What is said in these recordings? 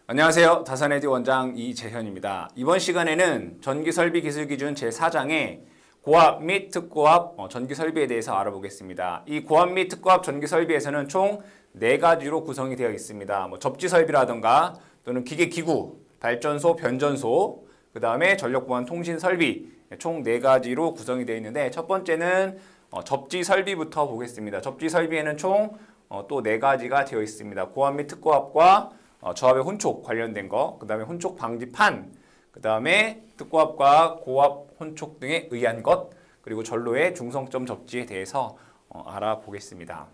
안녕하세요. 다산에듀 원장 이재현입니다. 이번 시간에는 전기설비기술기준 제4장의 고압 및 특고압 전기설비에 대해서 알아보겠습니다. 이 고압 및 특고압 전기설비에서는 총 4가지로 구성이 되어 있습니다. 접지설비라든가 또는 기계기구, 발전소, 변전소, 그 다음에 전력보안 통신설비 총 4가지로 구성이 되어 있는데 첫 번째는 접지설비부터 보겠습니다. 접지설비에는 총 또 4가지가 되어 있습니다. 고압 및 특고압과 저압의 혼촉 관련된 거, 그 다음에 혼촉 방지판, 그 다음에 특고압과 고압 혼촉 등에 의한 것, 그리고 전로의 중성점 접지에 대해서 알아보겠습니다.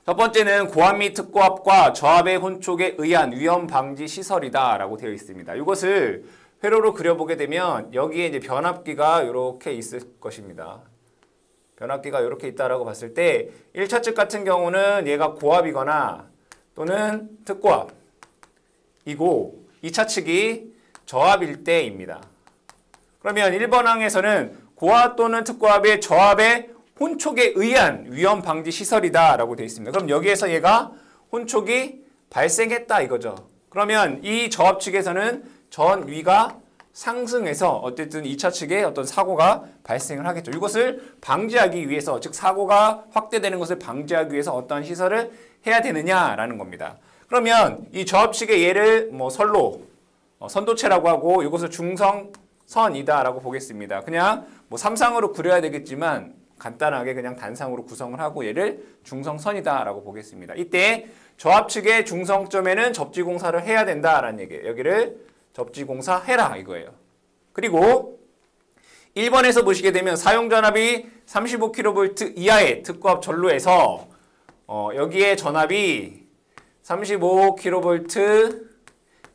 첫 번째는 고압 및 특고압과 저압의 혼촉에 의한 위험 방지 시설이다 라고 되어 있습니다. 이것을 회로로 그려보게 되면 여기에 이제 변압기가 이렇게 있을 것입니다. 변압기가 이렇게 있다라고 봤을 때 1차 측 같은 경우는 얘가 고압이거나 또는 특고압이고 2차 측이 저압일 때입니다. 그러면 1번 항에서는 고압 또는 특고압의 저압의 혼촉에 의한 위험 방지 시설이다 라고 되어 있습니다. 그럼 여기에서 얘가 혼촉이 발생했다 이거죠. 그러면 이 저압 측에서는 전위가 상승해서 어쨌든 2차 측에 어떤 사고가 발생을 하겠죠. 이것을 방지하기 위해서, 즉 사고가 확대되는 것을 방지하기 위해서 어떠한 시설을 해야 되느냐라는 겁니다. 그러면 이 저압 측의 얘를 선로, 선도체라고 하고 이것을 중성선이다라고 보겠습니다. 그냥 삼상으로 그려야 되겠지만 간단하게 그냥 단상으로 구성을 하고 얘를 중성선이다라고 보겠습니다. 이때 저압 측의 중성점에는 접지공사를 해야 된다라는 얘기예요. 여기를 접지공사 해라 이거예요. 그리고 1번에서 보시게 되면 사용전압이 35kV 이하의 특고압 전로에서 여기에 전압이 35kV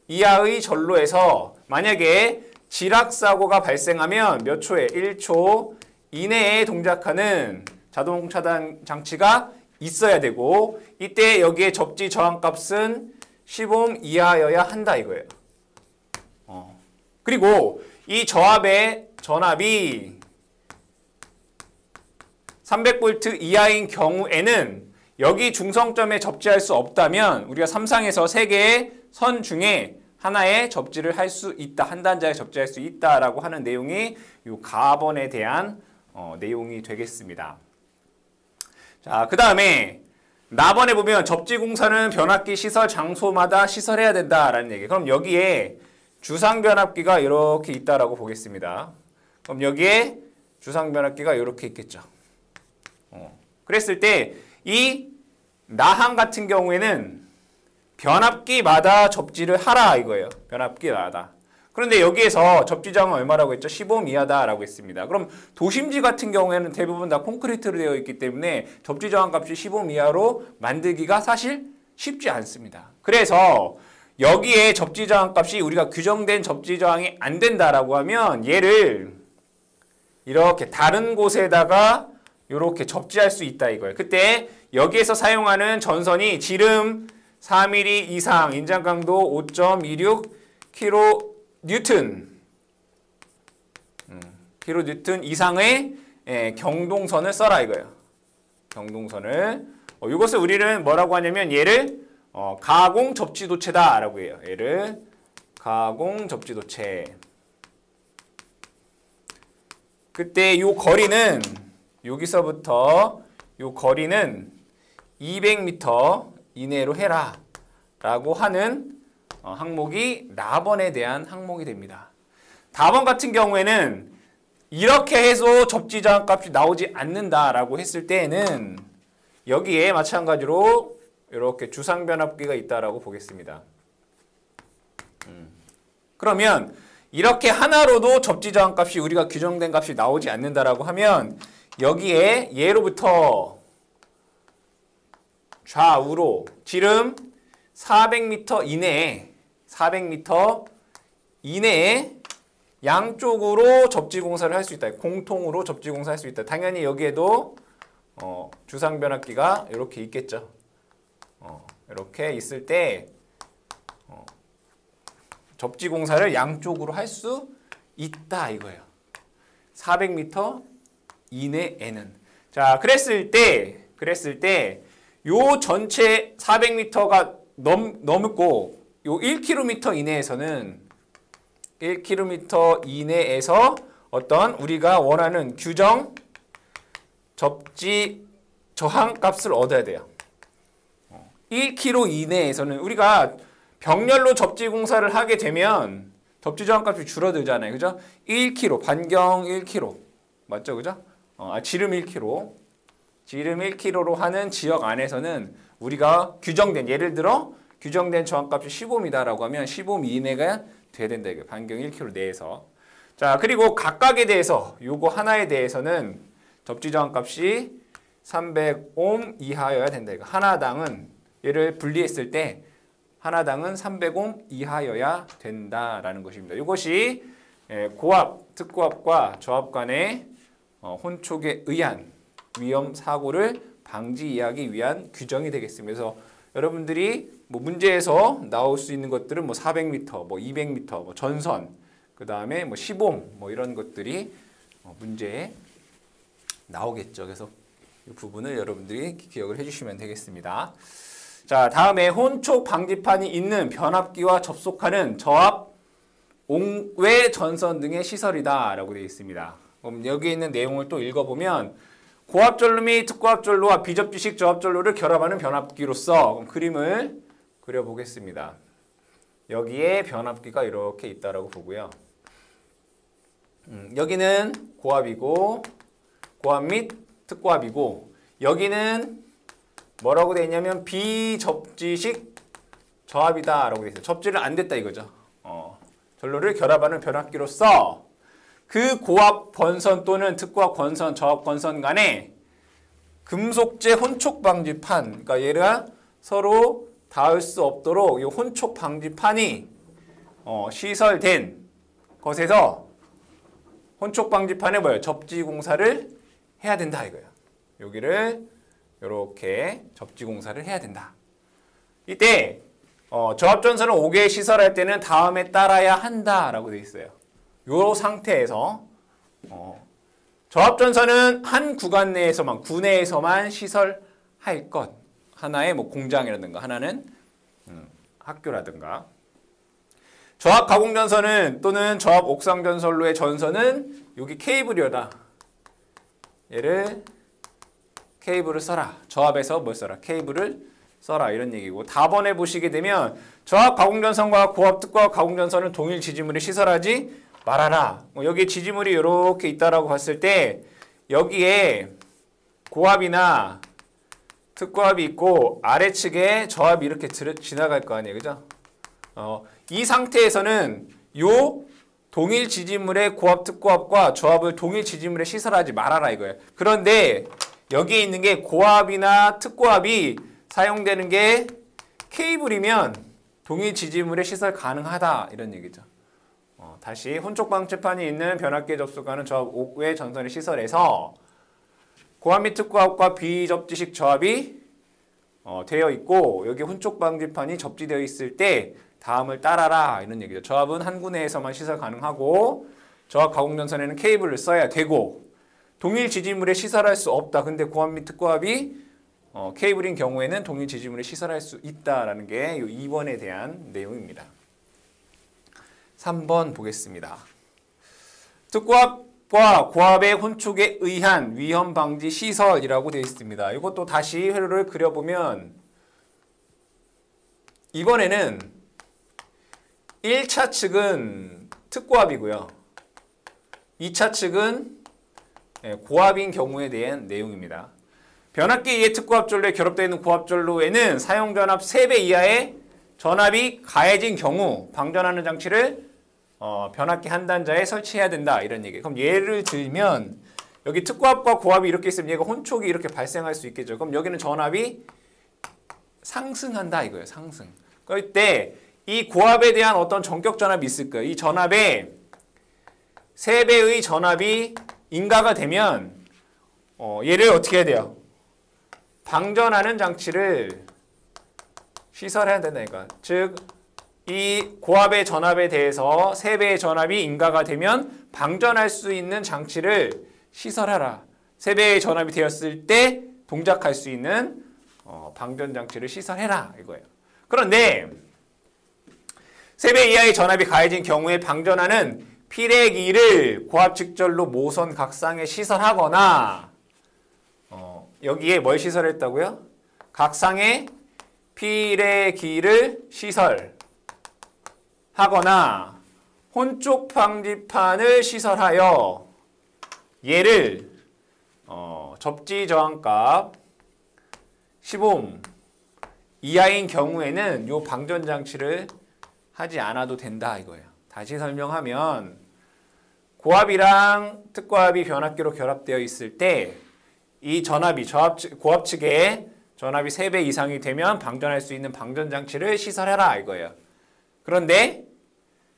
이하의 전로에서 만약에 지락사고가 발생하면 몇 초에 1초 이내에 동작하는 자동 차단 장치가 있어야 되고 이때 여기에 접지 저항값은 10옴 이하여야 한다 이거예요. 그리고 이 저압의 전압이 300V 이하인 경우에는 여기 중성점에 접지할 수 없다면 우리가 3상에서 3개의 선 중에 하나에 접지를 할 수 있다. 한 단자에 접지할 수 있다라고 하는 내용이 이 가번에 대한 내용이 되겠습니다. 자, 그 다음에 나번에 보면 접지공사는 변압기 시설 장소마다 시설해야 된다라는 얘기. 그럼 여기에 주상변압기가 이렇게 있다라고 보겠습니다. 그럼 여기에 주상변압기가 이렇게 있겠죠. 그랬을 때 이 나항 같은 경우에는 변압기마다 접지를 하라 이거예요. 변압기마다. 그런데 여기에서 접지저항은 얼마라고 했죠? 15옴 이하다라고 했습니다. 그럼 도심지 같은 경우에는 대부분 다 콘크리트로 되어 있기 때문에 접지저항 값이 15옴 이하로 만들기가 사실 쉽지 않습니다. 그래서 여기에 접지저항 값이 우리가 규정된 접지저항이 안 된다라고 하면 얘를 이렇게 다른 곳에다가 이렇게 접지할 수 있다 이거예요. 그때 여기에서 사용하는 전선이 지름 4mm 이상, 인장 강도 5.26 kN 이상의 경동선을 써라 이거예요. 경동선을. 이것을 우리는 뭐라고 하냐면 얘를 가공 접지도체다라고 해요. 얘를 가공 접지도체. 그때 이 거리는 여기서부터 이 거리는 200m 이내로 해라 라고 하는 항목이 나번에 대한 항목이 됩니다. 다번 같은 경우에는 이렇게 해서 접지저항 값이 나오지 않는다라고 했을 때에는 여기에 마찬가지로 이렇게 주상변압기가 있다라고 보겠습니다. 그러면 이렇게 하나로도 접지저항 값이 우리가 규정된 값이 나오지 않는다라고 하면 여기에 예로부터 좌우로 지름 400m 이내에 양쪽으로 접지공사를 할 수 있다. 공통으로 접지공사할 수 있다. 당연히 여기에도 주상변압기가 이렇게 있겠죠. 이렇게 있을 때 접지공사를 양쪽으로 할 수 있다 이거예요. 400m 이내에는. 자, 그랬을 때 요 전체 400m가 넘고 요 1km 이내에서는 1km 이내에서 어떤 우리가 원하는 규정 접지 저항 값을 얻어야 돼요. 1km 이내에서는 우리가 병렬로 접지 공사를 하게 되면 접지 저항 값이 줄어들잖아요. 그죠? 1km, 반경 1km. 맞죠? 그죠? 지름 1km. 지름 1km로 하는 지역 안에서는 우리가 규정된, 예를 들어 규정된 저항값이 15m라고 하면 15m 이내가 돼야 된다. 이거 반경 1km 내에서. 자, 그리고 각각에 대해서 요거 하나에 대해서는 접지 저항값이 300옴 이하여야 된다. 이거 하나당은 얘를 분리했을 때 하나당은 300옴 이하여야 된다라는 것입니다. 이것이 고압, 특고압과 저압 간의 혼촉에 의한 위험 사고를 방지하기 위한 규정이 되겠습니다. 그래서 여러분들이 뭐 문제에서 나올 수 있는 것들은 뭐 400m, 뭐 200m, 뭐 전선, 그 다음에 뭐 10옴, 뭐 이런 것들이 문제에 나오겠죠. 그래서 이 부분을 여러분들이 기억을 해주시면 되겠습니다. 자, 다음에 혼촉 방지판이 있는 변압기와 접속하는 저압, 옹외 전선 등의 시설이다라고 되어 있습니다. 그럼 여기 있는 내용을 또 읽어보면 고압전로 및 특고압전로와 비접지식 저압전로를 결합하는 변압기로서 그럼 그림을 그려보겠습니다. 여기에 변압기가 이렇게 있다라고 보고요. 여기는 고압이고 고압 및 특고압이고 여기는 뭐라고 되어 있냐면 비접지식 저압이다라고 되어 있어요. 접지를 안 됐다 이거죠. 전로를 결합하는 변압기로서 그 고압 권선 또는 특고압 권선, 저압 권선 간에 금속재 혼촉 방지판, 그러니까 얘가 서로 닿을 수 없도록 이 혼촉 방지판이 시설된 것에서 혼촉 방지판에 뭐예요? 접지 공사를 해야 된다 이거예요. 여기를 이렇게 접지 공사를 해야 된다. 이때 저압 전선을 5개 시설할 때는 다음에 따라야 한다라고 되어 있어요. 이 상태에서 저압 전선은 한 구간 내에서만, 구내에서만 시설할 것. 하나의 뭐 공장이라든가 하나는 학교라든가. 저압 가공 전선은 또는 저압 옥상 전선로의 전선은 여기 케이블이어라. 얘를 케이블을 써라. 저압에서 뭘 써라? 케이블을 써라. 이런 얘기고. 답번에 보시게 되면 저압 가공 전선과 고압 특고압 가공 전선은 동일 지지물에 시설하지 말아라. 여기 지지물이 이렇게 있다라고 봤을 때 여기에 고압이나 특고압이 있고 아래측에 저압이 이렇게 지나갈 거 아니에요. 그죠? 이 상태에서는 요 동일 지지물의 고압 특고압과 저압을 동일 지지물에 시설하지 말아라 이거예요. 그런데 여기에 있는 게 고압이나 특고압이 사용되는 게 케이블이면 동일 지지물에 시설 가능하다 이런 얘기죠. 다시 혼촉 방지판이 있는 변압기에 접속하는 저압 옥외 전선의 시설에서 고압 및 특고압과 비접지식 저압이 되어 있고 여기 혼촉 방지판이 접지되어 있을 때 다음을 따라라 이런 얘기죠. 저압은 한 구내에서만 시설 가능하고 저압 가공 전선에는 케이블을 써야 되고 동일 지지물에 시설할 수 없다. 근데 고압 및 특고압이 케이블인 경우에는 동일 지지물에 시설할 수 있다라는 게 이 2번에 대한 내용입니다. 3번 보겠습니다. 특고압과 고압의 혼촉에 의한 위험 방지 시설이라고 되어 있습니다. 이것도 다시 회로를 그려보면 이번에는 1차 측은 특고압이고요. 2차 측은 고압인 경우에 대한 내용입니다. 변압기의 특고압 전로에 결합되어 있는 고압 전로에는 사용 전압 3배 이하의 전압이 가해진 경우 방전하는 장치를 변압기 한 단자에 설치해야 된다 이런 얘기. 그럼 예를 들면 여기 특고압과 고압이 이렇게 있으면 얘가 혼촉이 이렇게 발생할 수 있겠죠. 그럼 여기는 전압이 상승한다 이거예요. 상승. 그럴 때 이 고압에 대한 어떤 전격 전압이 있을 거예요. 이 전압에 3배의 전압이 인가가 되면 얘를 어떻게 해야 돼요? 방전하는 장치를 시설해야 된다니까. 즉 이 고압의 전압에 대해서 3배의 전압이 인가가 되면 방전할 수 있는 장치를 시설하라. 3배의 전압이 되었을 때 동작할 수 있는 방전 장치를 시설해라 이거예요. 그런데 3배 이하의 전압이 가해진 경우에 방전하는 피레기를 고압측절로 모선 각상에 시설하거나 여기에 뭘 시설했다고요? 각상에 피레기를 시설하거나 혼쪽 방지판을 시설하여 얘를 접지 저항값 10옴 이하인 경우에는 요 방전 장치를 하지 않아도 된다 이거예요. 다시 설명하면 고압이랑 특고압이 변압기로 결합되어 있을 때 이 전압이 고압 측에 전압이 3배 이상이 되면 방전할 수 있는 방전 장치를 시설해라 이거예요. 그런데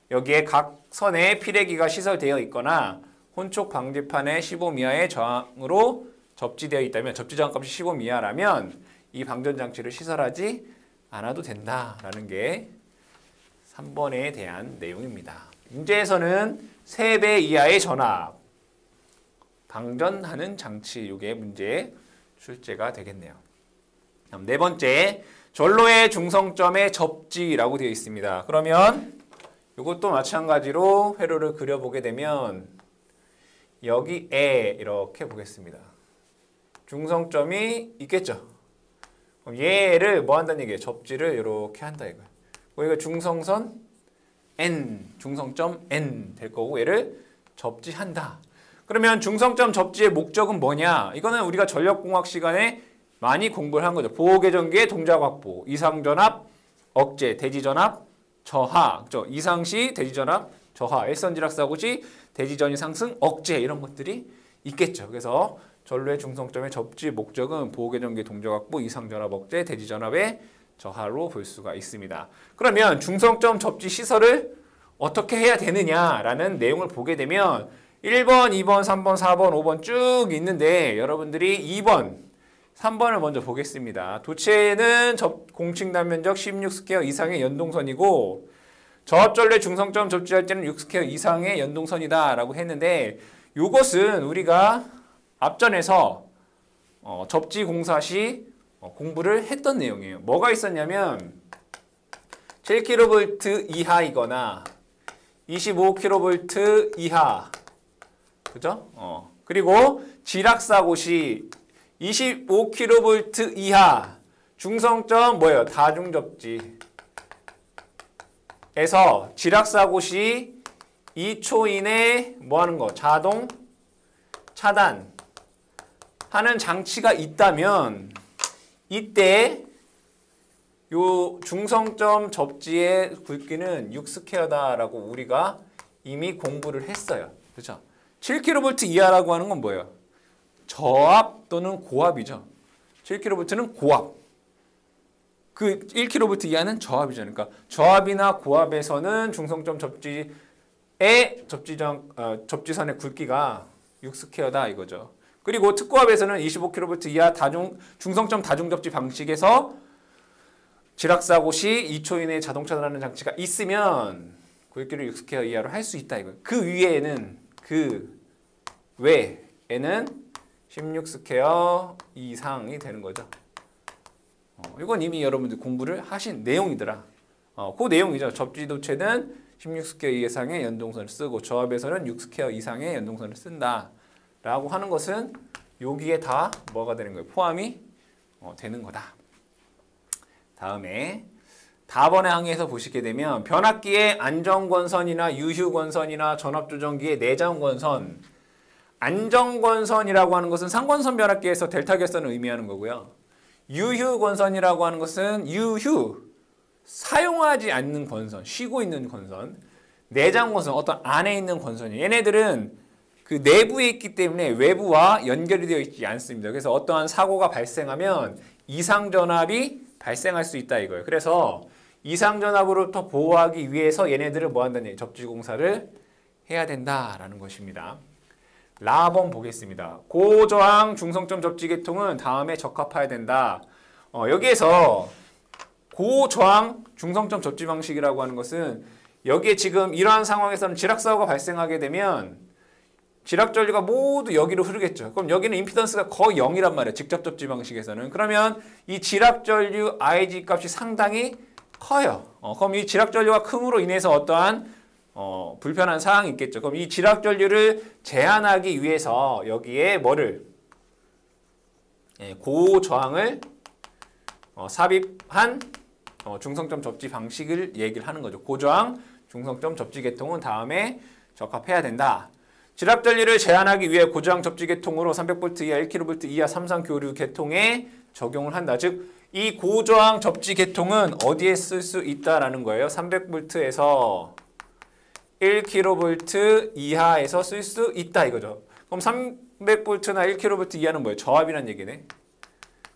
여기에 각 선에 피레기가 시설되어 있거나 혼촉 방지판에 15옴 이하의 저항으로 접지되어 있다면 접지 저항값이 15옴 이하라면 이 방전 장치를 시설하지 않아도 된다라는 게 3번에 대한 내용입니다. 문제에서는 3배 이하의 전압 방전하는 장치 이게 문제 출제가 되겠네요. 다음 4번째 전로의 중성점의 접지라고 되어 있습니다. 그러면 이것도 마찬가지로 회로를 그려보게 되면 여기에 이렇게 보겠습니다. 중성점이 있겠죠. 그럼 얘를 뭐 한다는 얘기예요? 접지를 이렇게 한다 이거예요. 여기가 중성선 N, 중성점 N 될 거고 얘를 접지한다. 그러면 중성점 접지의 목적은 뭐냐? 이거는 우리가 전력공학 시간에 많이 공부를 한 거죠. 보호계전기의 동작 확보, 이상전압, 억제, 대지전압, 저하. 그렇죠? 이상시 대지전압, 저하, 일선지락사고 시 대지전이 상승, 억제 이런 것들이 있겠죠. 그래서 전로의 중성점의 접지 목적은 보호계전기의 동작 확보, 이상전압, 억제, 대지전압의 저하로 볼 수가 있습니다. 그러면 중성점 접지 시설을 어떻게 해야 되느냐라는 내용을 보게 되면 1번, 2번, 3번, 4번, 5번 쭉 있는데 여러분들이 2번, 3번을 먼저 보겠습니다. 도체는 공칭 단면적 16스퀘어 이상의 연동선이고 저압전로의 중성점 접지할 때는 6스퀘어 이상의 연동선이다 라고 했는데 이것은 우리가 앞전에서 접지 공사 시 공부를 했던 내용이에요. 뭐가 있었냐면 7kV 이하이거나 25kV 이하 그죠? 그리고 지락사고 시 25kV 이하 중성점 뭐예요? 다중접지에서 지락사고 시 2초 이내 뭐 하는 거? 자동 차단 하는 장치가 있다면 이때 요 중성점 접지의 굵기는 6스퀘어다라고 우리가 이미 공부를 했어요. 그렇죠? 7kV 이하라고 하는 건 뭐예요? 저압 또는 고압이죠. 7kV는 고압. 그 1kV 이하는 저압이죠. 그러니까 저압이나 고압에서는 중성점 접지의 접지선의 굵기가 6스퀘어다 이거죠. 그리고 특고압에서는 25kV 이하 중성점 다중접지 방식에서 지락사고 시 2초 이내에 자동 차단하는 장치가 있으면 굵기를 6스퀘어 이하로 할 수 있다 이거예요. 그 외에는 16스퀘어 이상이 되는 거죠. 이건 이미 여러분들 공부를 하신 내용이더라. 그 내용이죠. 접지도체는 16스퀘어 이상의 연동선을 쓰고 저압에서는 6스퀘어 이상의 연동선을 쓴다. 라고 하는 것은 여기에 다 뭐가 되는 거예요? 포함이 되는 거다. 다음에 다번의 항에서 보시게 되면 변압기의 안정권선이나 유휴권선이나 전압조정기의 내장권선 안정권선이라고 하는 것은 상권선 변압기에서 델타 결선을 의미하는 거고요. 유휴권선이라고 하는 것은 사용하지 않는 권선, 쉬고 있는 권선. 내장권선, 어떤 안에 있는 권선이에요. 얘네들은 그 내부에 있기 때문에 외부와 연결이 되어 있지 않습니다. 그래서 어떠한 사고가 발생하면 이상전압이 발생할 수 있다 이거예요. 그래서 이상전압으로부터 보호하기 위해서 얘네들을 뭐 한다는 얘기예요? 접지공사를 해야 된다라는 것입니다. 라번 보겠습니다. 고저항 중성점 접지 계통은 다음에 적합해야 된다. 여기에서 고저항 중성점 접지 방식이라고 하는 것은 여기에 지금 이러한 상황에서는 지락사고가 발생하게 되면 지락전류가 모두 여기로 흐르겠죠. 그럼 여기는 임피던스가 거의 0이란 말이에요. 직접 접지 방식에서는. 그러면 이 지락전류 IG 값이 상당히 커요. 그럼 이 지락전류가 큼으로 인해서 어떠한 불편한 사항이 있겠죠. 그럼 이 지락전류를 제한하기 위해서 여기에 뭐를 고저항을 삽입한 중성점 접지 방식을 얘기를 하는 거죠. 고저항 중성점 접지 계통은 다음에 적합해야 된다. 지락전류를 제한하기 위해 고저항 접지 계통으로 300V 이하, 1kV 이하 삼상 교류 계통에 적용을 한다. 즉, 이 고저항 접지 계통은 어디에 쓸 수 있다라는 거예요. 300V에서 1kV 이하에서 쓸 수 있다 이거죠. 그럼 300V나 1kV 이하는 뭐예요? 저압이란 얘기네.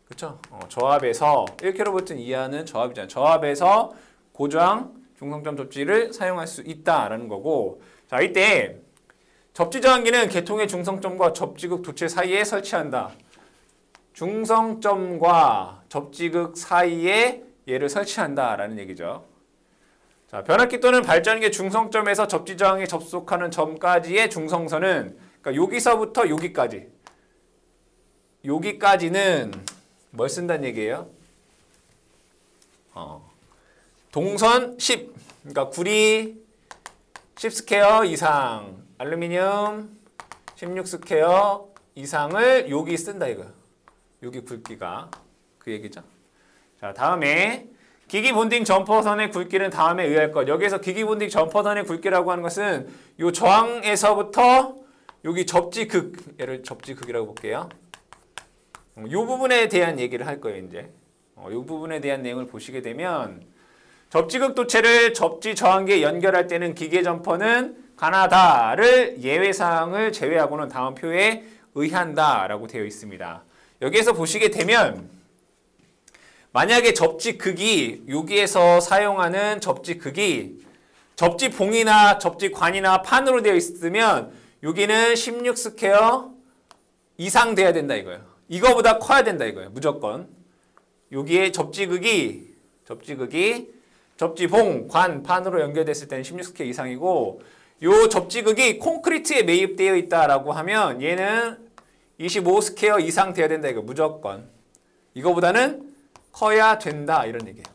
그렇죠? 저압에서 1kV 이하는 저압이잖아요. 저압에서 고저항 중성점 접지를 사용할 수 있다라는 거고, 자, 이때 접지 저항기는 계통의 중성점과 접지극 도체 사이에 설치한다. 중성점과 접지극 사이에 얘를 설치한다라는 얘기죠. 자, 변압기 또는 발전기 중성점에서 접지 저항에 접속하는 점까지의 중성선은, 그러니까 여기서부터 여기까지, 여기까지는 뭘 쓴다는 얘기예요? 동선 10, 그러니까 구리 10스퀘어 이상, 알루미늄 16스퀘어 이상을 여기 쓴다 이거야. 여기 굵기가 그 얘기죠. 자, 다음에 기기 본딩 점퍼선의 굵기는 다음에 의할 것. 여기에서 기기 본딩 점퍼선의 굵기라고 하는 것은 요 저항에서부터 여기 접지극, 얘를 접지극이라고 볼게요. 요 부분에 대한 얘기를 할 거예요, 이제. 요 부분에 대한 내용을 보시게 되면 접지극 도체를 접지 저항기에 연결할 때는 기계 점퍼는 가나다를 예외사항을 제외하고는 다음 표에 의한다라고 되어 있습니다. 여기에서 보시게 되면 만약에 접지극이 여기에서 사용하는 접지극이 접지봉이나 접지관이나 판으로 되어 있으면 여기는 16스퀘어 이상 돼야 된다 이거예요. 이거보다 커야 된다 이거예요. 무조건. 여기에 접지극이 접지봉, 관, 판으로 연결됐을 때는 16스퀘어 이상이고, 요 접지극이 콘크리트에 매입되어 있다라고 하면 얘는 25스퀘어 이상 돼야 된다 이거 무조건. 이거보다는 커야 된다 이런 얘기예요.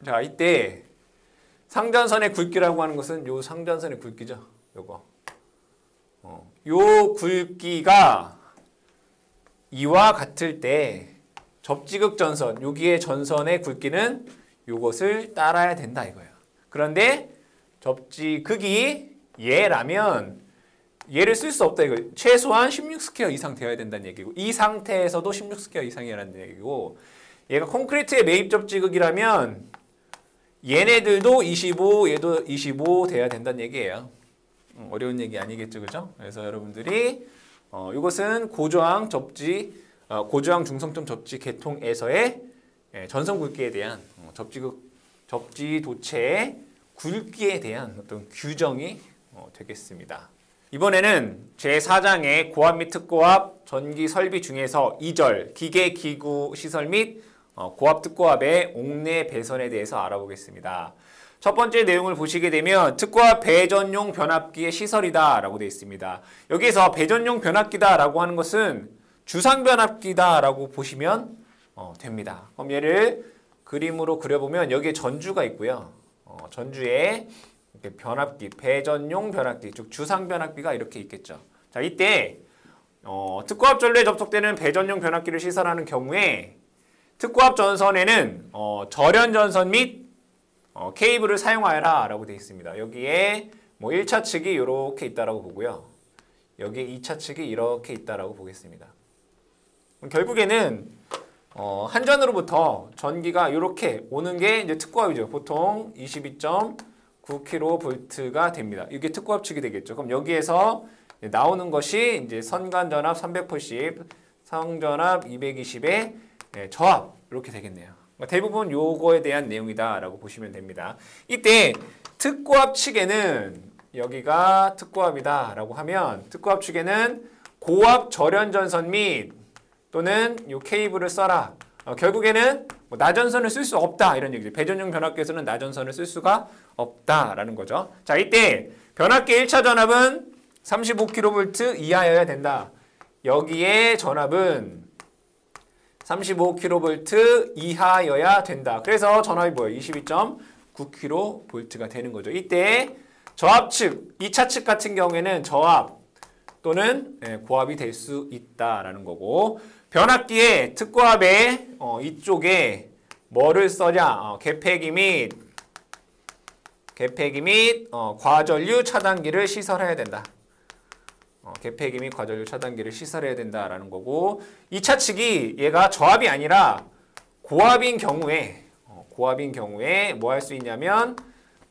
자, 이때 상전선의 굵기라고 하는 것은 요 상전선의 굵기죠. 요거. 요 굵기가 이와 같을 때 접지극 전선, 여기에 전선의 굵기는 요것을 따라야 된다 이거예요. 그런데 접지극이 얘라면 얘를 쓸 수 없다 이거. 최소한 16스퀘어 이상 되어야 된다는 얘기고, 이 상태에서도 16스퀘어 이상이라는 얘기고, 얘가 콘크리트의 매입 접지극이라면 얘네들도 25, 얘도 25 돼야 된다는 얘기예요. 어려운 얘기 아니겠죠, 그죠? 그래서 여러분들이 이것은 고저항 접지, 고저항 중성점 접지 계통에서의 전선 굵기에 대한 접지극, 접지 도체의 굵기에 대한 어떤 규정이 되겠습니다. 이번에는 제4장의 고압 및 특고압 전기 설비 중에서 2절 기계 기구 시설 및 고압 특고압의 옥내 배선에 대해서 알아보겠습니다. 첫 번째 내용을 보시게 되면 특고압 배전용 변압기의 시설이다 라고 되어 있습니다. 여기에서 배전용 변압기다 라고 하는 것은 주상 변압기다 라고 보시면 됩니다. 그럼 얘를 그림으로 그려보면 여기에 전주가 있고요. 전주에 이렇게 변압기, 배전용 변압기, 즉 주상 변압기가 이렇게 있겠죠. 자, 이때 특고압 전류에 접속되는 배전용 변압기를 시설하는 경우에 특고압 전선에는 절연 전선 및 케이블을 사용하여라 라고 되어 있습니다. 여기에 뭐 1차 측이 이렇게 있다라고 보고요. 여기에 2차 측이 이렇게 있다라고 보겠습니다. 결국에는 한전으로부터 전기가 이렇게 오는 게 이제 특고압이죠. 보통 22.9kV가 됩니다. 이게 특고압 측이 되겠죠. 그럼 여기에서 나오는 것이 이제 선간 전압 380, 상전압 220의 저압 이렇게 되겠네요. 대부분 요거에 대한 내용이다라고 보시면 됩니다. 이때 특고압 측에는 여기가 특고압이다라고 하면 특고압 측에는 고압 절연 전선 및 또는 요 케이블을 써라. 결국에는 뭐 나전선을 쓸 수 없다 이런 얘기죠. 배전용 변압기에서는 나전선을 쓸 수가 없다라는 거죠. 자, 이때 변압기 1차 전압은 35kV 이하여야 된다. 여기에 전압은 35kV 이하여야 된다. 그래서 전압이 뭐예요? 22.9kV가 되는 거죠. 이때 저압 측, 2차 측 같은 경우에는 저압 또는 고압이 될 수 있다라는 거고, 변압기의 특고압에 이쪽에 뭐를 써냐? 개폐기 및 과전류 차단기를 시설해야 된다. 개폐기 및 과전류 차단기를 시설해야 된다라는 거고, 2차 측이 얘가 저압이 아니라 고압인 경우에 뭐 할 수 있냐면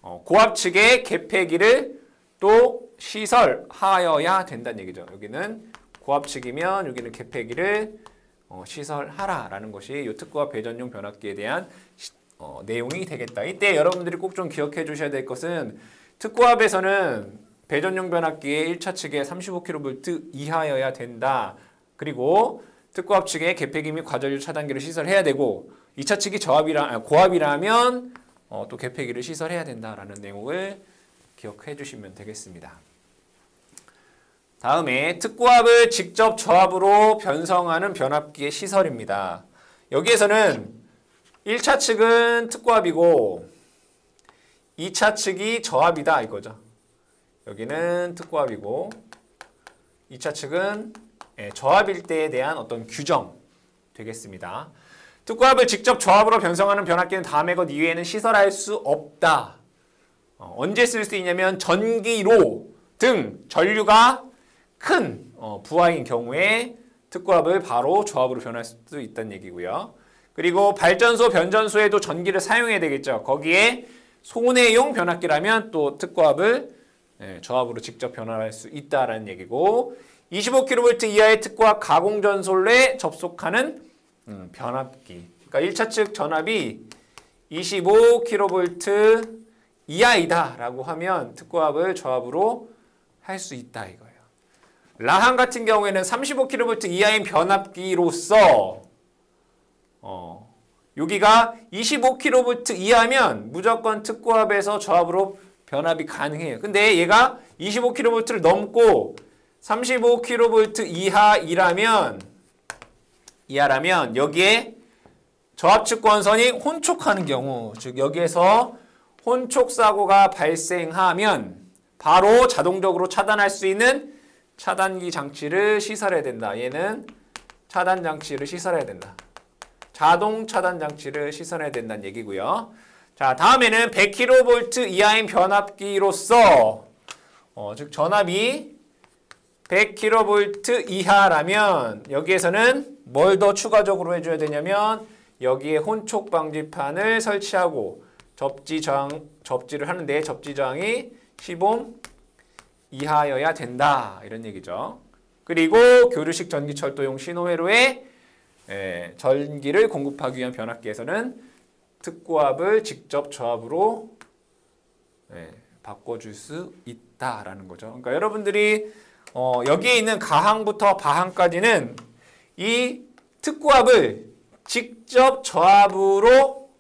고압 측의 개폐기를 또 시설하여야 된다는 얘기죠. 여기는 고압 측이면 여기는 개폐기를 시설하라라는 것이 이 특고압 배전용 변압기에 대한 내용이 되겠다. 이때 여러분들이 꼭 좀 기억해 주셔야 될 것은, 특고압에서는 배전용 변압기의 1차 측에 35kV 이하여야 된다. 그리고 특고압 측에 개폐기 및 과전류 차단기를 시설해야 되고, 2차 측이 고압이라면 또 개폐기를 시설해야 된다라는 내용을 기억해 주시면 되겠습니다. 다음에 특고압을 직접 저압으로 변성하는 변압기의 시설입니다. 여기에서는 1차 측은 특고압이고 2차 측이 저압이다 이거죠. 여기는 특고압이고 2차 측은 저압일 때에 대한 어떤 규정 되겠습니다. 특고압을 직접 저압으로 변성하는 변압기는 다음의 것 이외에는 시설할 수 없다. 언제 쓸 수 있냐면 전기로 등 전류가 큰 부하인 경우에 특고압을 바로 저압으로 변할 수 있다는 얘기고요. 그리고 발전소, 변전소에도 전기를 사용해야 되겠죠. 거기에 소내용 변압기라면 또 특고압을 저압으로 직접 변환할 수 있다라는 얘기고, 25kV 이하의 특고압 가공전솔에 접속하는 변압기. 그러니까 1차 측 전압이 25kV 이하이다라고 하면 특고압을 저압으로 할 수 있다 이거예요. 라한 같은 경우에는 35kV 이하인 변압기로서 여기가 25kV 이하면 무조건 특고압에서 저압으로 변압이 가능해요. 근데 얘가 25kV를 넘고 35kV 이하라면 여기에 저압측 권선이 혼촉하는 경우, 즉 여기에서 혼촉 사고가 발생하면 바로 자동적으로 차단할 수 있는 차단기 장치를 시설해야 된다. 얘는 차단 장치를 시설해야 된다. 자동 차단 장치를 시설해야 된다는 얘기고요. 자, 다음에는 100kV 이하인 변압기로서 즉 전압이 100kV 이하라면 여기에서는 뭘 더 추가적으로 해줘야 되냐면 여기에 혼촉 방지판을 설치하고 접지를 하는데 접지 저항이 10옴 이하여야 된다 이런 얘기죠. 그리고 교류식 전기철도용 신호회로에 전기를 공급하기 위한 변압기에서는 특고압을 직접 저압으로 바꿔줄 수 있다라는 거죠. 그러니까 여러분들이 여기에 있는 가항부터 바항까지는 이 특고압을 직접 저압으로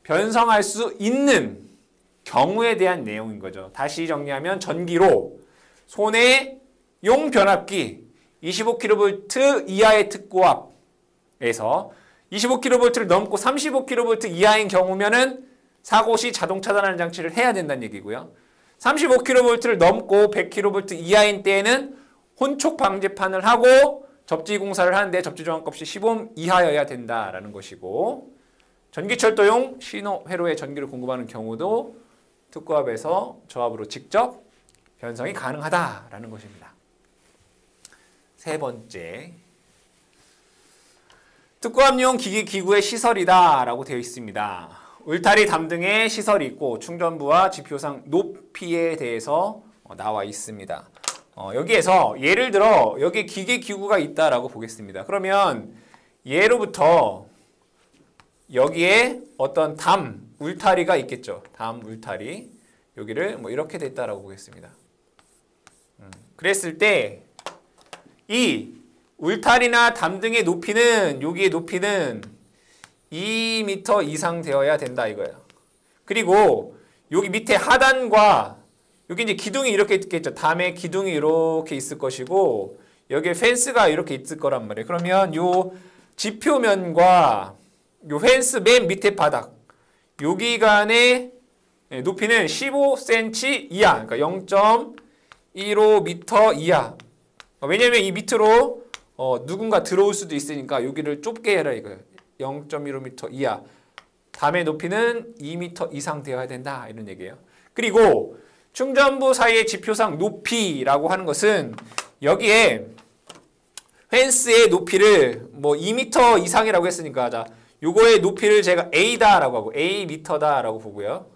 변성할 수 있는 경우에 대한 내용인 거죠. 다시 정리하면 전기로 소내용 변압기 25kV 이하의 특고압에서 25kV를 넘고 35kV 이하인 경우면은 사고 시 자동 차단하는 장치를 해야 된다는 얘기고요. 35kV를 넘고 100kV 이하인 때에는 혼촉 방지판을 하고 접지 공사를 하는데 접지 저항값이 10옴 이하여야 된다라는 것이고, 전기철도용 신호 회로에 전기를 공급하는 경우도 특고압에서 저압으로 직접 변성이 가능하다라는 것입니다. 세 번째, 특고압용 기기 기구의 시설이다 라고 되어 있습니다. 울타리 담등의 시설이 있고 충전부와 지표상 높이에 대해서 나와 있습니다. 여기에서 예를 들어 여기 기기 기구가 있다라고 보겠습니다. 그러면 예로부터 여기에 어떤 울타리가 있겠죠. 울타리. 여기를 뭐 이렇게 됐다라고 보겠습니다. 그랬을 때 이 울타리나 담등의 높이는, 여기의 높이는 2m 이상 되어야 된다 이거예요. 그리고 여기 밑에 하단과 여기 이제 기둥이 이렇게 있겠죠. 담에 기둥이 이렇게 있을 것이고 여기에 펜스가 이렇게 있을 거란 말이에요. 그러면 요 지표면과 요 펜스 맨 밑에 바닥 여기 간의 높이는 15cm 이하, 그러니까 0.15m 이하. 왜냐면 이 밑으로 누군가 들어올 수도 있으니까 여기를 좁게 해라 이거예요. 0.15m 이하. 담의 높이는 2m 이상 되어야 된다 이런 얘기예요. 그리고 충전부 사이의 지표상 높이라고 하는 것은 여기에 펜스의 높이를 뭐 2m 이상이라고 했으니까 자 요거의 높이를 제가 A다라고 하고 A 미터다라고 보고요.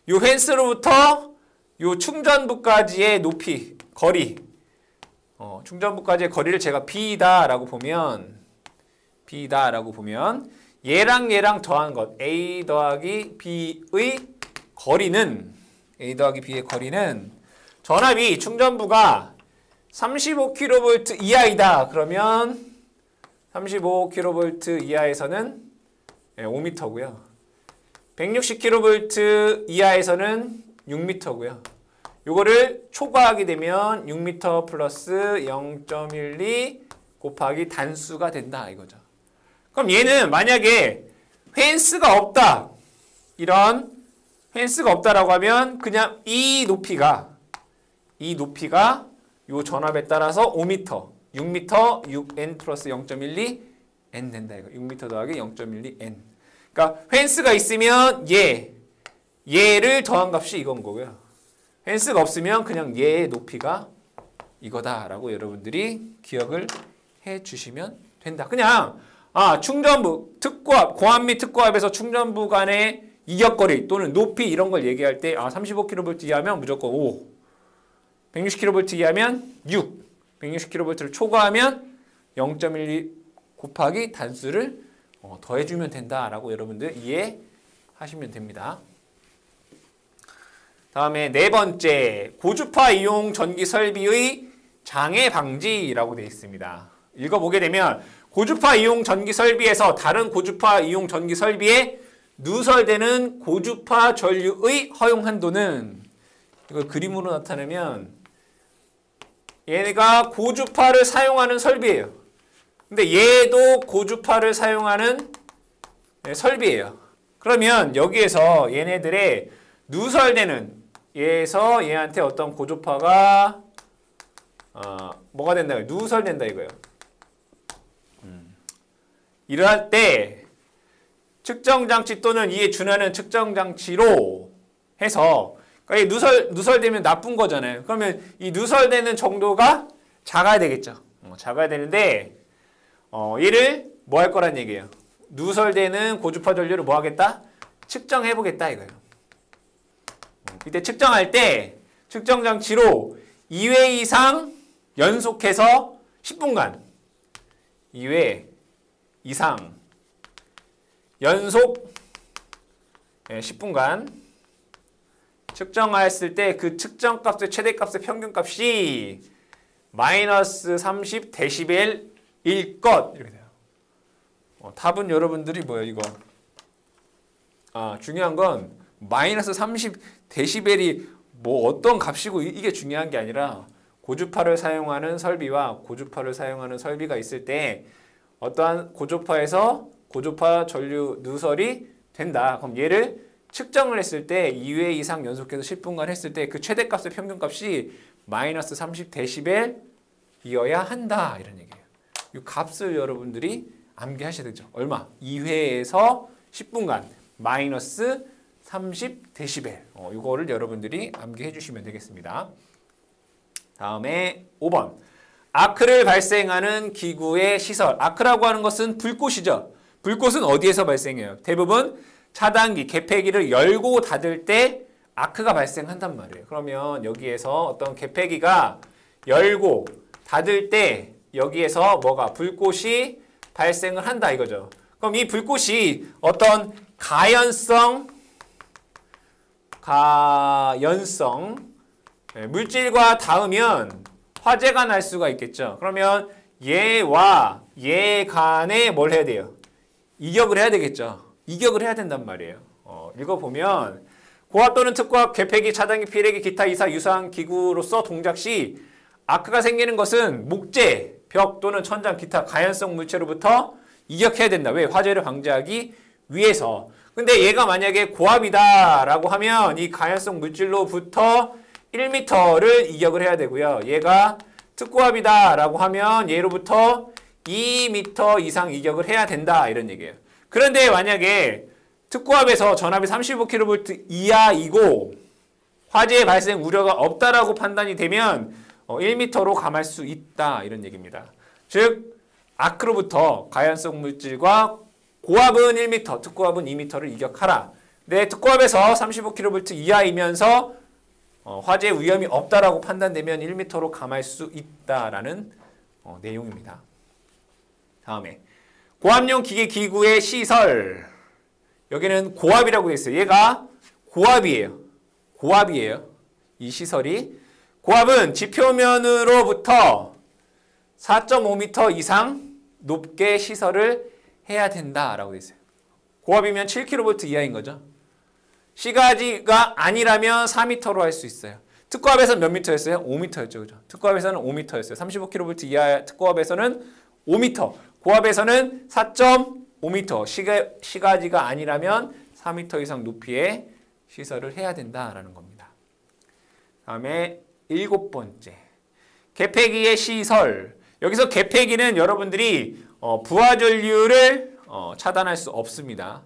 요 펜스로부터 요 충전부까지의 높이, 거리 충전부까지의 거리를 제가 B다라고 보면 얘랑 얘랑 더한 것 A 더하기 B의 거리는 전압이 충전부가 35kV 이하이다. 그러면 35kV 이하에서는 5m고요. 160kV 이하에서는 6m고요. 요거를 초과하게 되면 6m 플러스 0.12 곱하기 단수가 된다 이거죠. 그럼 얘는 만약에 펜스가 없다. 이런 펜스가 없다라고 하면 그냥 이 높이가 요 전압에 따라서 5m, 6m, 6n 플러스 0.12 n 된다 이거. 6m 더하기 0.12 n. 그러니까 펜스가 있으면 얘를 더한 값이 이건 거고요. 펜스가 없으면 그냥 얘의 높이가 이거다라고 여러분들이 기억을 해 주시면 된다. 그냥 충전부, 특고압, 고압 및 특고압에서 충전부 간의 이격거리 또는 높이 이런 걸 얘기할 때 35kV 이하면 무조건 5, 160kV 이하면 6, 160kV를 초과하면 0.12 곱하기 단수를 더해주면 된다라고 여러분들 이해하시면 됩니다. 다음에 네 번째, 고주파 이용 전기 설비의 장애 방지라고 되어 있습니다. 읽어보게 되면 고주파 이용 전기 설비에서 다른 고주파 이용 전기 설비에 누설되는 고주파 전류의 허용 한도는 이걸 그림으로 나타내면 얘가 고주파를 사용하는 설비예요. 근데 얘도 고주파를 사용하는 설비예요. 그러면 여기에서 얘네들의 누설되는 얘에서 얘한테 어떤 고주파가 뭐가 된다? 누설된다 이거예요. 이럴 때 측정장치 또는 이에 준하는 측정장치로 해서 그러니까 누설되면 나쁜 거잖아요. 그러면 이 누설되는 정도가 작아야 되겠죠. 작아야 되는데 얘를 뭐 할 거란 얘기예요. 누설되는 고주파 전류를 뭐 하겠다? 측정해 보겠다 이거예요. 이때 측정할 때 측정장치로 2회 이상 연속해서 10분간 2회 이상 연속 10분간 측정했을 때 그 측정값의 최대값의 평균값이 마이너스 30dB일 것 이렇게 돼요. 답은 여러분들이 뭐예요 이거? 중요한 건 마이너스 30dB이 뭐 어떤 값이고 이게 중요한 게 아니라 고주파를 사용하는 설비와 고주파를 사용하는 설비가 있을 때 어떠한 고주파에서 고주파 전류 누설이 된다. 그럼 얘를 측정을 했을 때 2회 이상 연속해서 10분간 했을 때 그 최대값의 평균값이 마이너스 30dB이어야 한다. 이런 얘기예요. 이 값을 여러분들이 암기하셔야 되죠. 얼마? 2회에서 10분간 마이너스 30dB. 이거를 여러분들이 암기해 주시면 되겠습니다. 다음에 5번. 아크를 발생하는 기구의 시설. 아크라고 하는 것은 불꽃이죠. 불꽃은 어디에서 발생해요? 대부분 차단기, 개폐기를 열고 닫을 때 아크가 발생한단 말이에요. 그러면 여기에서 어떤 개폐기가 열고 닫을 때 여기에서 뭐가 불꽃이 발생을 한다 이거죠. 그럼 이 불꽃이 어떤 가연성 물질과 닿으면 화재가 날 수가 있겠죠. 그러면 얘와 얘 간에 뭘 해야 돼요? 이격을 해야 되겠죠. 이격을 해야 된단 말이에요. 읽어보면 고압 또는 특고압, 개폐기, 차단기, 피레기, 기타 이사 유사한 기구로서 동작 시 아크가 생기는 것은 목재, 벽 또는 천장, 기타 가연성 물체로부터 이격해야 된다. 왜? 화재를 방지하기 위해서. 근데 얘가 만약에 고압이다라고 하면 이 가연성 물질로부터 1m를 이격을 해야 되고요. 얘가 특고압이다라고 하면 얘로부터 2m 이상 이격을 해야 된다. 이런 얘기예요. 그런데 만약에 특고압에서 전압이 35kV 이하이고 화재 발생 우려가 없다라고 판단이 되면 1m로 감할 수 있다. 이런 얘기입니다. 즉 아크로부터 가연성 물질과 고압은 1m, 특고압은 2m를 이격하라. 근데 특고압에서 35kV 이하이면서 화재 위험이 없다라고 판단되면 1m로 감할 수 있다라는 내용입니다. 다음에 고압용 기계 기구의 시설. 여기는 고압이라고 되어 있어요. 얘가 고압이에요. 고압이에요. 이 시설이. 고압은 지표면으로부터 4.5m 이상 높게 시설을 해야 된다라고 되어 있어요. 고압이면 7kV 이하인 거죠. 시가지가 아니라면 4m로 할 수 있어요. 특고압에서는 몇 미터였어요? 5m였죠. 그죠? 특고압에서는 5m였어요. 35kV 이하 특고압에서는 5m. 고압에서는 4.5m. 시가지가 아니라면 4m 이상 높이의 시설을 해야 된다라는 겁니다. 다음에 7번째. 개폐기의 시설. 여기서 개폐기는 여러분들이 부하전류를 차단할 수 없습니다.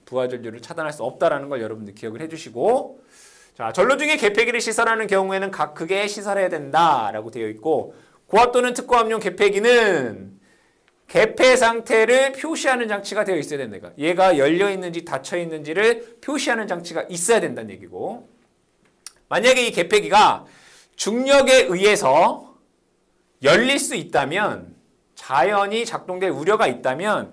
부하전류를 차단할 수 없다라는 걸 여러분들 기억을 해주시고, 자, 전로 중에 개폐기를 시설하는 경우에는 각 크게 시설해야 된다라고 되어 있고, 고압 또는 특고압용 개폐기는 개폐 상태를 표시하는 장치가 되어 있어야 된다. 얘가 열려 있는지 닫혀 있는지를 표시하는 장치가 있어야 된다는 얘기고, 만약에 이 개폐기가 중력에 의해서 열릴 수 있다면, 자연히 작동될 우려가 있다면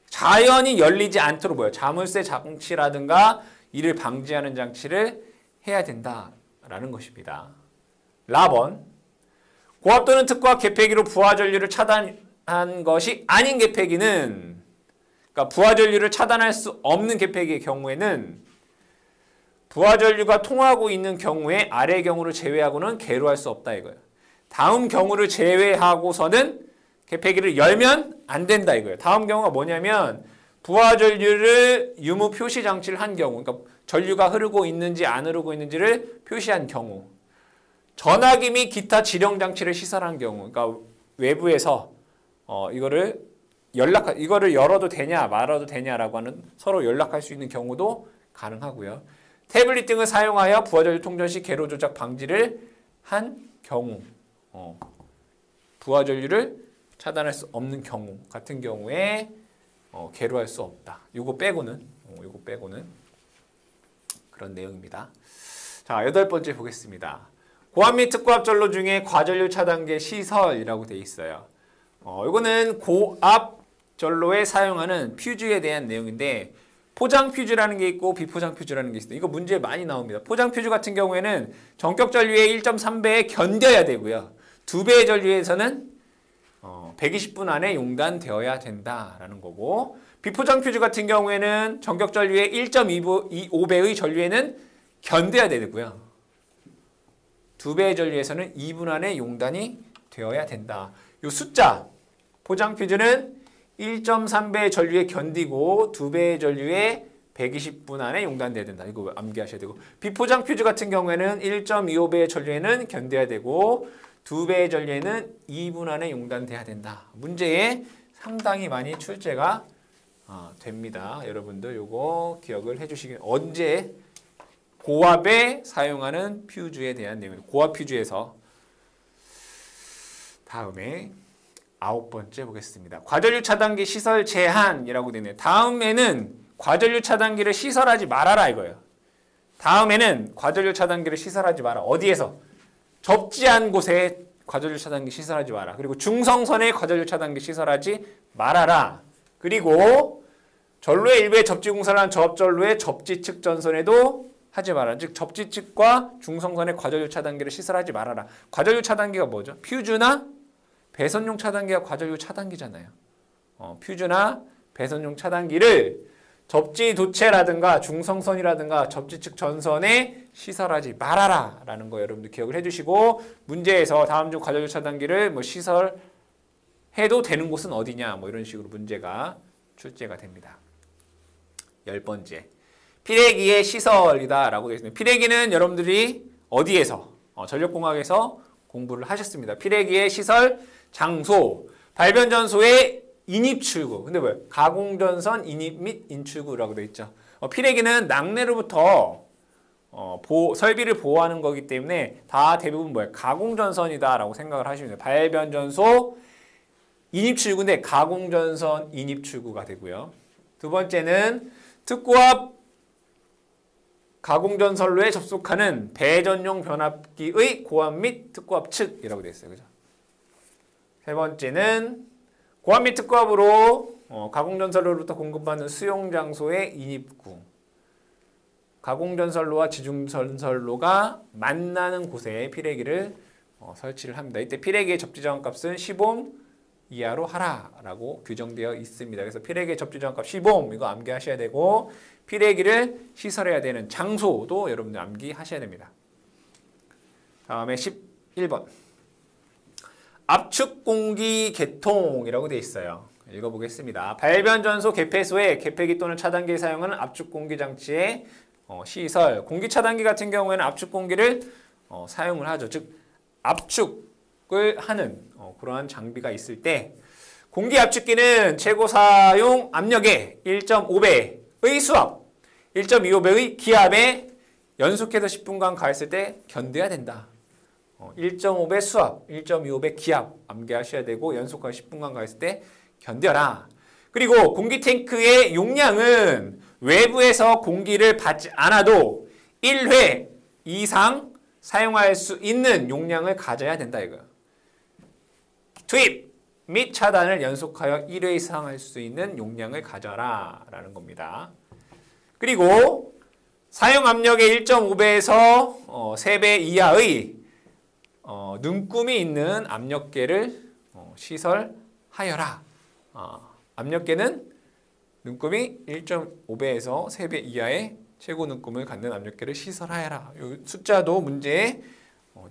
자연히 열리지 않도록 뭐예요? 자물쇠 장치라든가 이를 방지하는 장치를 해야 된다라는 것입니다. 라번. 고압 또는 특고압 개폐기로 부하전류를 차단한 것이 아닌 개폐기는, 그러니까 부하전류를 차단할 수 없는 개폐기의 경우에는 부하전류가 통하고 있는 경우에 아래 경우를 제외하고는 개로할 수 없다 이거예요. 다음 경우를 제외하고서는 개폐기를 열면 안 된다 이거예요. 다음 경우가 뭐냐면 부하전류를 유무 표시 장치를 한 경우, 그러니까 전류가 흐르고 있는지 안 흐르고 있는지를 표시한 경우, 전화기 및 기타 지령 장치를 시설한 경우, 그러니까 외부에서 이거를 열어도 되냐 말아도 되냐라고 하는 서로 연락할 수 있는 경우도 가능하고요. 태블릿 등을 사용하여 부하전류 통전 시 개로 조작 방지를 한 경우, 부하전류를 차단할 수 없는 경우 같은 경우에 개로할 수 없다. 요거 빼고는 그런 내용입니다. 자, 8번째 보겠습니다. 고압 및 특고압 전로 중에 과전류 차단계 시설이라고 되어 있어요. 요거는 고압 전로에 사용하는 퓨즈에 대한 내용인데, 포장 퓨즈라는 게 있고 비포장 퓨즈라는 게 있어요. 이거 문제에 많이 나옵니다. 포장 퓨즈 같은 경우에는 전격 전류의 1.3배에 견뎌야 되고요. 2배의 전류에서는 120분 안에 용단되어야 된다라는 거고, 비포장 퓨즈 같은 경우에는 전격 전류의 1.25배의 전류에는 견뎌야 되고요. 2배의 전류에서는 2분 안에 용단이 되어야 된다. 이 숫자, 포장 퓨즈는 1.3배의 전류에 견디고 2배의 전류에 120분 안에 용단돼야 된다. 이거 암기하셔야 되고, 비포장 퓨즈 같은 경우에는 1.25배의 전류에는 견뎌야 되고 2배의 전류에는 2분 안에 용단돼야 된다. 문제에 상당히 많이 출제가 됩니다. 여러분들 요거 기억을 해주시기, 언제 고압에 사용하는 퓨즈에 대한 내용입니다. 고압 퓨즈에서. 다음에 9번째 보겠습니다. 과전류 차단기 시설 제한이라고 되네요. 다음에는 과전류 차단기를 시설하지 말아라 이거예요. 다음에는 과전류 차단기를 시설하지 마라. 어디에서? 접지한 곳에 과전류 차단기 시설하지 마라. 그리고 중성선에 과전류 차단기 시설하지 말아라. 그리고 전로의 일부에 접지 공사를 한 저압전로의 접지 측 전선에도 하지 마라. 즉 접지 측과 중성선에 과전류 차단기를 시설하지 말아라. 과전류 차단기가 뭐죠? 퓨즈나 배선용 차단기가 과전류 차단기잖아요. 퓨즈나 배선용 차단기를 접지 도체라든가 중성선이라든가 접지 측 전선에 시설하지 말아라 라는 거 여러분들 기억을 해주시고, 문제에서 다음 중 과전류 차단기를 시설해야 해도 되는 곳은 어디냐 뭐 이런 식으로 문제가 출제가 됩니다. 10번째. 피래기의 시설이다 라고 되어 있습니다. 피래기는 여러분들이 어디에서? 전력공학에서 공부를 하셨습니다. 피래기의 시설, 장소, 발변전소의 인입출구. 근데 왜? 가공전선 인입 및 인출구라고 되어 있죠. 피래기는 낙뢰로부터 설비를 보호하는 거기 때문에 다 대부분 뭐예요? 가공전선이다 라고 생각을 하시면 돼요. 발변전소 인입출구인데 가공전선 인입출구가 되고요. 두 번째는 특고압 가공전선로에 접속하는 배전용 변압기의 고압 및 특고압 측이라고 되어 있어요. 그죠? 세 번째는 고압 및 특고압으로 가공전선로로부터 공급받는 수용장소의 인입구. 가공전선로와 지중전선로가 만나는 곳에 피래기를 설치를 합니다. 이때 피래기의 접지저항값은 10옴 이하로 하라라고 규정되어 있습니다. 그래서 피래기의 접지저항값 10옴 이거 암기하셔야 되고 피래기를 시설해야 되는 장소도 여러분들 암기하셔야 됩니다. 다음에 11번. 압축공기 개통이라고 되어 있어요. 읽어보겠습니다. 발변전소 개폐소에 개폐기 또는 차단기를 사용하는 압축공기 장치의 시설. 공기차단기 같은 경우에는 압축공기를 사용을 하죠. 즉 압축을 하는 그러한 장비가 있을 때 공기압축기는 최고 사용 압력의 1.5배의 수압, 1.25배의 기압에 연속해서 10분간 가했을 때 견뎌야 된다. 1.5배 수압, 1.25배 기압 암기하셔야 되고 연속해서 10분간 가했을 때 견뎌라. 그리고 공기 탱크의 용량은 외부에서 공기를 받지 않아도 1회 이상 사용할 수 있는 용량을 가져야 된다 이거야. 투입 및 차단을 연속하여 1회 이상 할 수 있는 용량을 가져라 라는 겁니다. 그리고 사용 압력의 1.5배에서 3배 이하의 눈금이 있는 압력계를 시설하여라. 압력계는 눈금이 1.5배에서 3배 이하의 최고 눈금을 갖는 압력계를 시설하여라. 이 숫자도 문제에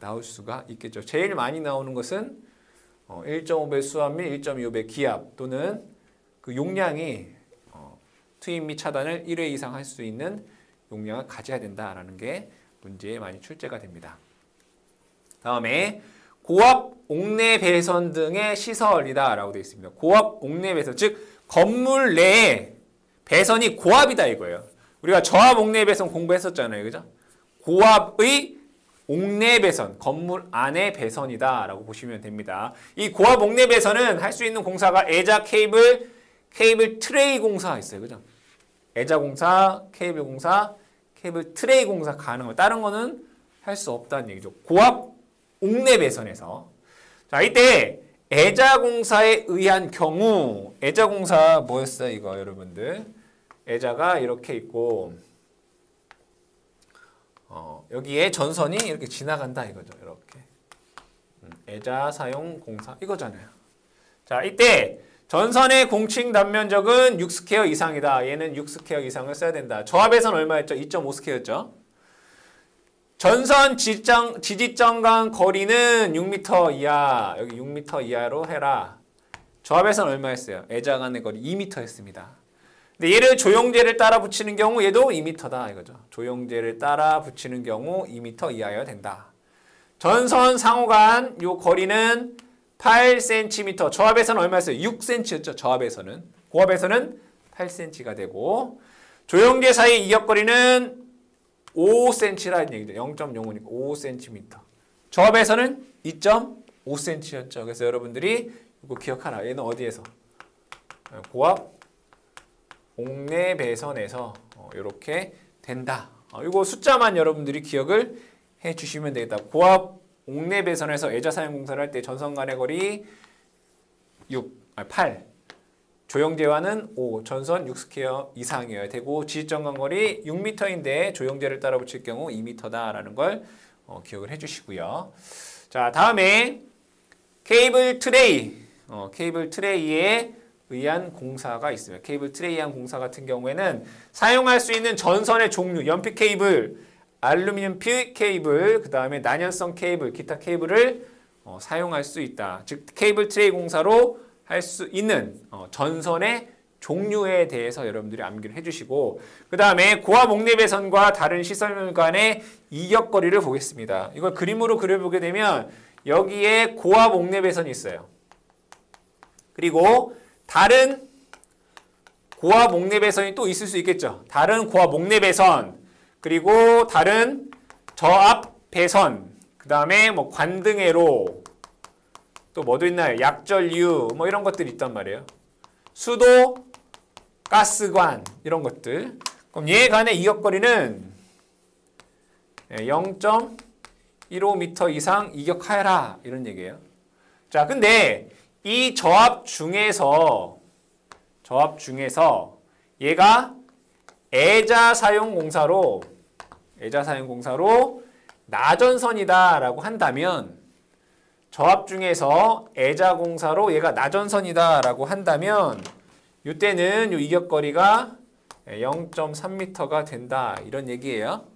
나올 수가 있겠죠. 제일 많이 나오는 것은 1.5배 수압 및 1.25배 기압 또는 그 용량이 투입 및 차단을 1회 이상 할 수 있는 용량을 가져야 된다라는 게 문제에 많이 출제가 됩니다. 다음에 고압 옥내 배선 등의 시설이다 라고 되어 있습니다. 고압 옥내 배선, 즉 건물 내에 배선이 고압이다 이거예요. 우리가 저압 옥내 배선 공부했었잖아요. 그죠? 고압의 옥내 배선, 건물 안의 배선이다 라고 보시면 됩니다. 이 고압 옥내 배선은 할 수 있는 공사가 애자 케이블 트레이 공사 있어요. 그죠? 애자 공사, 케이블 공사, 케이블 트레이 공사 가능해요. 다른 거는 할 수 없다는 얘기죠. 고압 옥내 배선에서. 자, 이때 애자 공사에 의한 경우, 애자 공사 뭐였어요, 이거 여러분들? 애자가 이렇게 있고, 여기에 전선이 이렇게 지나간다 이거죠, 이렇게. 애자 사용 공사 이거잖아요. 자, 이때 전선의 공칭 단면적은 6스퀘어 이상이다. 얘는 6스퀘어 이상을 써야 된다. 저압에선 얼마였죠? 2.5스퀘어였죠. 전선 지지점 간 거리는 6m 이하, 여기 6m 이하로 해라. 저압에선 얼마였어요? 애자 간의 거리 2m였습니다. 근데 얘를 조영제를 따라 붙이는 경우 얘도 2m다 이거죠. 조영제를 따라 붙이는 경우 2m 이하여야 된다. 전선 상호간 요 거리는 8cm. 저압에서는 얼마였어요? 6cm였죠. 저압에서는. 고압에서는 8cm가 되고 조영제 사이 이역거리는 5cm라는 얘기죠. 0.05니까 5cm. 저압에서는 2.5cm였죠. 그래서 여러분들이 이거 기억하라. 얘는 어디에서? 고압 옥내 배선에서 이렇게 된다. 이거 숫자만 여러분들이 기억을 해주시면 되겠다. 고압 옥내 배선에서 애자 사용 공사를 할 때 전선 간의 거리 8. 조영제와는 5. 전선 6스퀘어 이상이어야 되고 지지점 간 거리 6m인데 조영제를 따라 붙일 경우 2m다라는 걸 기억을 해주시고요. 자, 다음에 케이블 트레이. 케이블 트레이에 의한 공사가 있습니다. 케이블 트레이에 의한 공사 같은 경우에는 사용할 수 있는 전선의 종류, 연필 케이블, 알루미늄 피 케이블, 그 다음에 난연성 케이블, 기타 케이블을 사용할 수 있다. 즉 케이블 트레이 공사로 할 수 있는 전선의 종류에 대해서 여러분들이 암기를 해주시고, 그 다음에 고압 옥내배선과 다른 시설 간의 이격거리를 보겠습니다. 이걸 그림으로 그려보게 되면 여기에 고압 옥내배선이 있어요. 그리고 다른 고압 옥내배선이 또 있을 수 있겠죠. 다른 고압 옥내배선, 그리고 다른 저압 배선, 그 다음에 뭐 관등회로, 또 뭐도 있나요? 약전류, 뭐 이런 것들이 있단 말이에요. 수도, 가스관, 이런 것들. 그럼 얘 간의 이격거리는 0.15m 이상 이격하여라, 이런 얘기예요. 자, 근데 이 저압 중에서 얘가 애자 사용 공사로 나전선이다라고 한다면, 저압 중에서 애자 공사로 얘가 나전선이다라고 한다면 이때는 이 이격거리가 0.3m가 된다, 이런 얘기예요.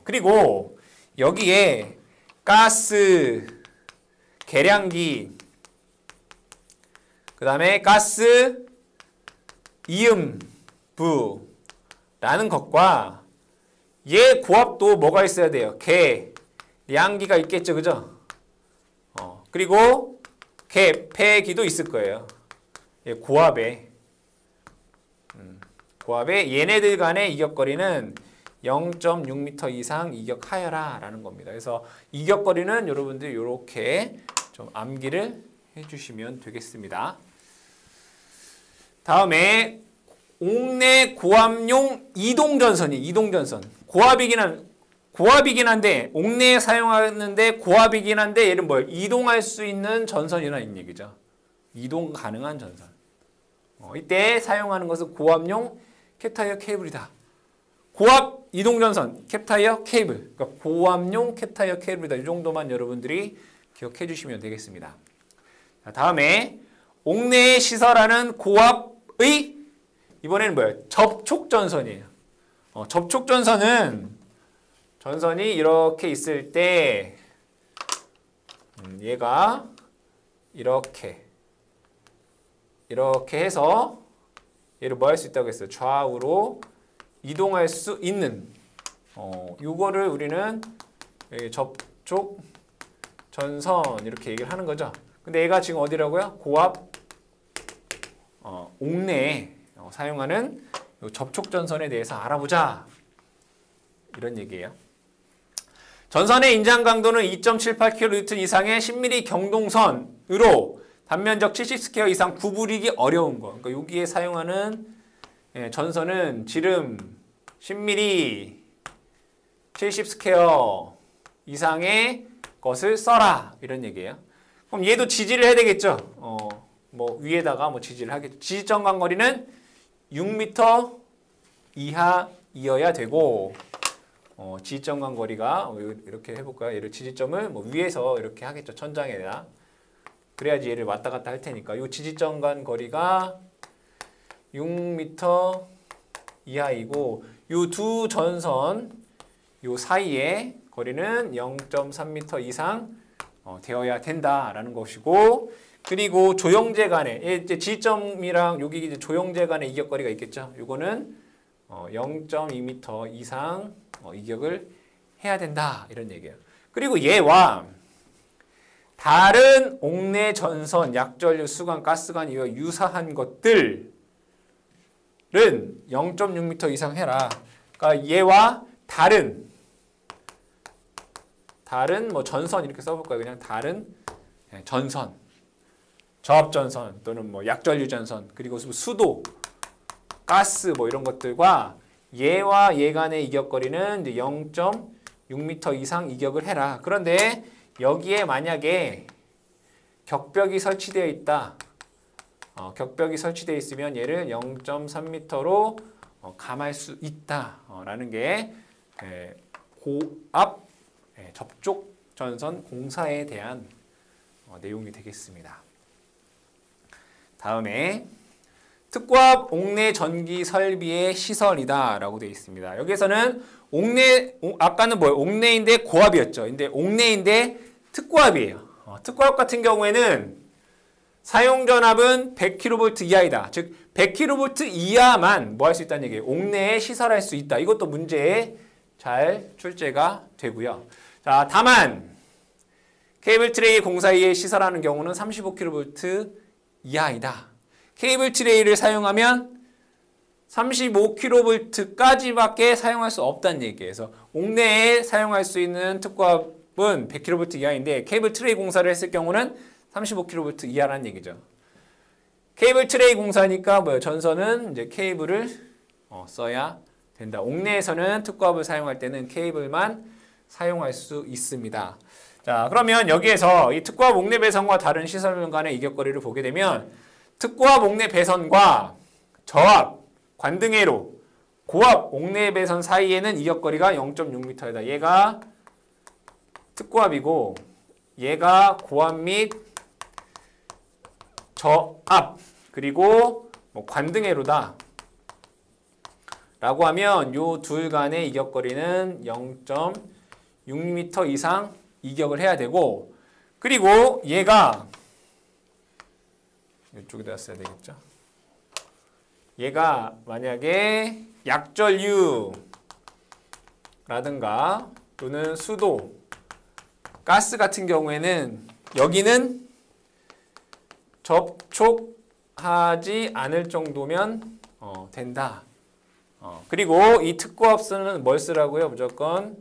그리고 여기에 가스 계량기, 그 다음에 가스 이음부라는 것과 얘 고압도 뭐가 있어야 돼요? 계량기가 있겠죠, 그죠? 그리고 폐기도 있을 거예요. 고압에 얘네들 간의 이격거리는 0.6m 이상 이격하여라 라는 겁니다. 그래서 이격거리는 여러분들 이렇게 좀 암기를 해주시면 되겠습니다. 다음에 옥내 고압용 이동전선. 고압이긴 한데 옥내에 사용하는데 고압이긴 한데 얘는 뭐예요? 이동할 수 있는 전선이라는 얘기죠. 이동 가능한 전선. 이때 사용하는 것은 고압용 캡타이어 케이블이다. 고압 이동전선, 캡타이어 케이블. 그러니까 고압용 캡타이어 케이블이다. 이 정도만 여러분들이 기억해 주시면 되겠습니다. 자, 다음에 옥내에 시설하는 고압의 이번에는 뭐예요? 접촉전선이에요. 접촉전선은 전선이 이렇게 있을 때 얘가 이렇게 해서 얘를 뭐 할 수 있다고 했어요? 좌우로 이동할 수 있는 요거를 우리는 접촉 전선 이렇게 얘기를 하는 거죠. 근데 얘가 지금 어디라고요? 고압 옥내에 사용하는 접촉 전선에 대해서 알아보자, 이런 얘기예요. 전선의 인장 강도는 2.78kN 이상의 10mm 경동선으로 단면적 70스퀘어 이상 구부리기 어려운 거. 그러니까 여기에 사용하는 전선은 지름 10mm 70스퀘어 이상의 것을 써라, 이런 얘기예요. 그럼 얘도 지지를 해야 되겠죠. 뭐 위에다가 뭐 지지를 하겠죠. 지지점 간거리는 6m 이하이어야 되고, 지지점 간거리가 이렇게 해볼까요? 얘를 지지점을 뭐 위에서 이렇게 하겠죠. 천장에다. 그래야지 얘를 왔다 갔다 할 테니까. 이 지지점 간 거리가 6m 이하이고, 이 두 전선 요 사이의 거리는 0.3m 이상 되어야 된다라는 것이고, 그리고 조형제 간에 이제 지점이랑 여기 이제 조형제 간의 이격거리가 있겠죠. 요거는 0.2m 이상 이격을 해야 된다, 이런 얘기예요. 그리고 얘와 다른 옥내 전선, 약전류, 수관, 가스관 이와 유사한 것들은 0.6m 이상 해라. 그러니까 얘와 다른 뭐 전선 이렇게 써볼까요? 그냥 다른 전선, 저압전선 또는 뭐 약전류 전선, 그리고 수도, 가스 뭐 이런 것들과 얘와 얘 간의 이격거리는 이제 0.6m 이상 이격을 해라. 그런데 여기에 만약에 격벽이 설치되어 있다. 격벽이 설치되어 있으면 얘를 0.3m로 감할 수 있다. 라는 게 고압 접촉 전선 공사에 대한 내용이 되겠습니다. 다음에 특고압 옥내 전기 설비의 시설이다 라고 되어 있습니다. 여기에서는 아까는 뭐예요? 옥내인데 고압이었죠. 근데 옥내인데 특고압이에요. 특고압 같은 경우에는 사용 전압은 100kV 이하이다. 즉 100kV 이하만 뭐 할 수 있다는 얘기예요. 옥내에 시설할 수 있다. 이것도 문제에 잘 출제가 되고요. 자, 다만 케이블 트레이 공사기에 시설하는 경우는 35kV 이하이다. 케이블 트레이를 사용하면 35kV까지밖에 사용할 수 없다는 얘기예요. 그래서 옥내에 사용할 수 있는 특고압은 100kV 이하인데 케이블 트레이 공사를 했을 경우는 35kV 이하라는 얘기죠. 케이블 트레이 공사니까 뭐예요? 전선은 이제 케이블을 써야 된다. 옥내에서는 특고압을 사용할 때는 케이블만 사용할 수 있습니다. 자, 그러면 여기에서 이 특고압 옥내 배선과 다른 시설 간의 이격거리를 보게 되면 특고압 옥내 배선과 저압, 관등회로, 고압 옥내 배선 사이에는 이격거리가 0.6m이다. 얘가 특고압이고 얘가 고압 및 저압 그리고 뭐 관등회로다 라고 하면 요 둘 간의 이격거리는 0.6m 이상 이격을 해야 되고 그리고 얘가 이쪽에다 써야 되겠죠. 얘가 만약에 약전류라든가 또는 수도, 가스 같은 경우에는 여기는 접촉하지 않을 정도면 된다. 그리고 이 특고압선은 뭘 쓰라고요? 무조건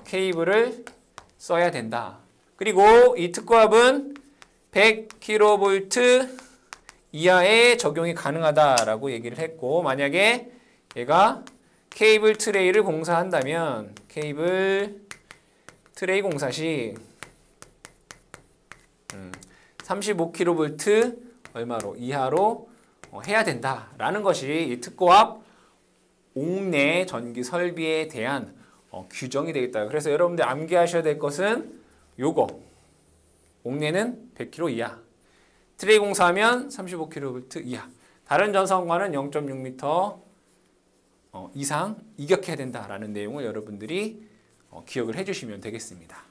케이블을 써야 된다. 그리고 이 특고압은 100kV 이하에 적용이 가능하다라고 얘기를 했고 만약에 얘가 케이블 트레이를 공사한다면 케이블 트레이 공사 시 35kV 얼마로 이하로 해야 된다라는 것이 이 특고압 옥내 전기 설비에 대한 규정이 되겠다. 그래서 여러분들 암기하셔야 될 것은 요거. 옥내는 100kV 이하. 트레이 공사하면 35kV 이하. 다른 전선과는 0.6m 이상 이격해야 된다라는 내용을 여러분들이 기억을 해주시면 되겠습니다.